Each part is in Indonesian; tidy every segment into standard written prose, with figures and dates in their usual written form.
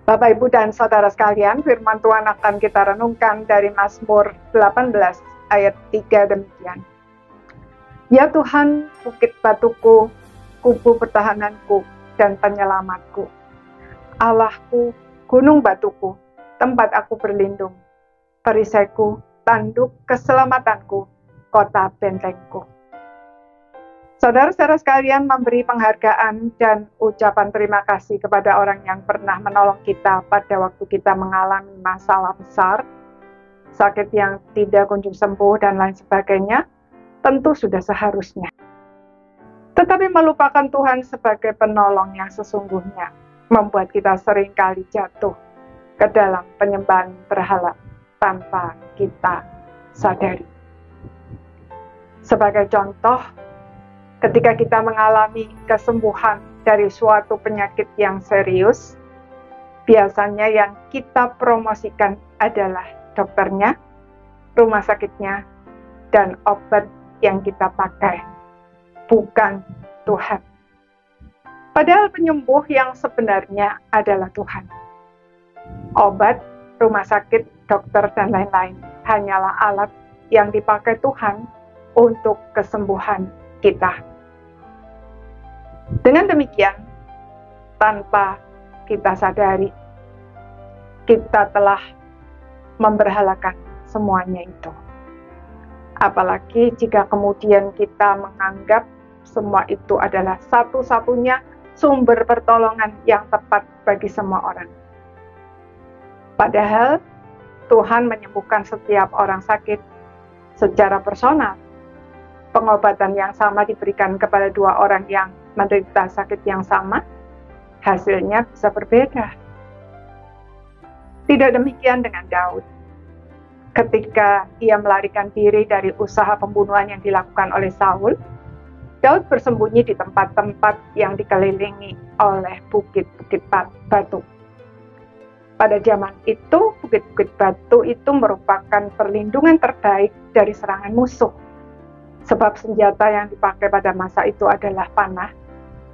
Bapak, Ibu, dan Saudara sekalian, firman Tuhan akan kita renungkan dari Mazmur 18 ayat 3 demikian. Ya Tuhan, bukit batuku, kubu pertahananku, dan penyelamatku. Allahku, gunung batuku, tempat aku berlindung. Perisaiku, tanduk keselamatanku, kota bentengku. Saudara-saudara sekalian, memberi penghargaan dan ucapan terima kasih kepada orang yang pernah menolong kita pada waktu kita mengalami masalah besar, sakit yang tidak kunjung sembuh, dan lain sebagainya, tentu sudah seharusnya. Tetapi melupakan Tuhan sebagai penolong yang sesungguhnya membuat kita seringkali jatuh ke dalam penyembahan berhala tanpa kita sadari. Sebagai contoh, ketika kita mengalami kesembuhan dari suatu penyakit yang serius, biasanya yang kita promosikan adalah dokternya, rumah sakitnya, dan obat yang kita pakai, bukan Tuhan. Padahal penyembuh yang sebenarnya adalah Tuhan. Obat, rumah sakit, dokter, dan lain-lain hanyalah alat yang dipakai Tuhan untuk kesembuhan kita. Dengan demikian, tanpa kita sadari, kita telah memberhalakan semuanya itu. Apalagi jika kemudian kita menganggap semua itu adalah satu-satunya sumber pertolongan yang tepat bagi semua orang. Padahal Tuhan menyembuhkan setiap orang sakit secara personal. Pengobatan yang sama diberikan kepada dua orang yang menderita sakit yang sama, hasilnya bisa berbeda. Tidak demikian dengan Daud. Ketika ia melarikan diri dari usaha pembunuhan yang dilakukan oleh Saul, Daud bersembunyi di tempat-tempat yang dikelilingi oleh bukit-bukit batu. Pada zaman itu, bukit-bukit batu itu merupakan perlindungan terbaik dari serangan musuh. Sebab senjata yang dipakai pada masa itu adalah panah,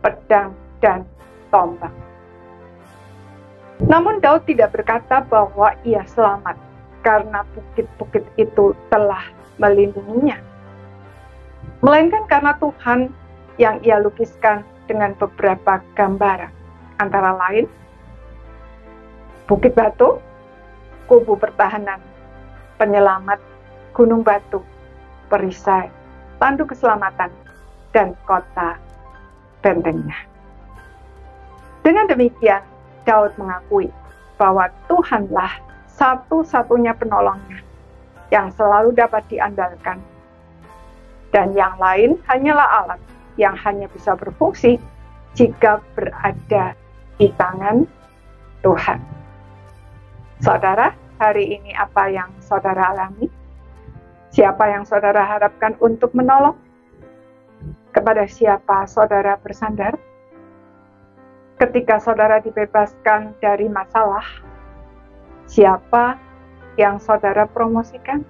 pedang, dan tombak. Namun Daud tidak berkata bahwa ia selamat karena bukit-bukit itu telah melindunginya. Melainkan karena Tuhan yang ia lukiskan dengan beberapa gambaran. Antara lain, bukit batu, kubu pertahanan, penyelamat, gunung batu, perisai, tanduk keselamatan, dan kota bentengnya. Dengan demikian, Daud mengakui bahwa Tuhanlah satu-satunya penolongnya yang selalu dapat diandalkan, dan yang lain hanyalah alat yang hanya bisa berfungsi jika berada di tangan Tuhan. Saudara, hari ini apa yang saudara alami? Siapa yang saudara harapkan untuk menolong? Kepada siapa saudara bersandar? Ketika saudara dibebaskan dari masalah, siapa yang saudara promosikan?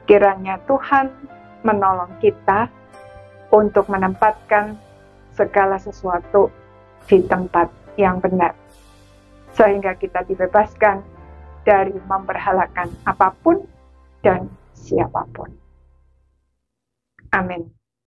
Kiranya Tuhan menolong kita untuk menempatkan segala sesuatu di tempat yang benar, sehingga kita dibebaskan dari memberhalakan apapun dan siapapun. Amin.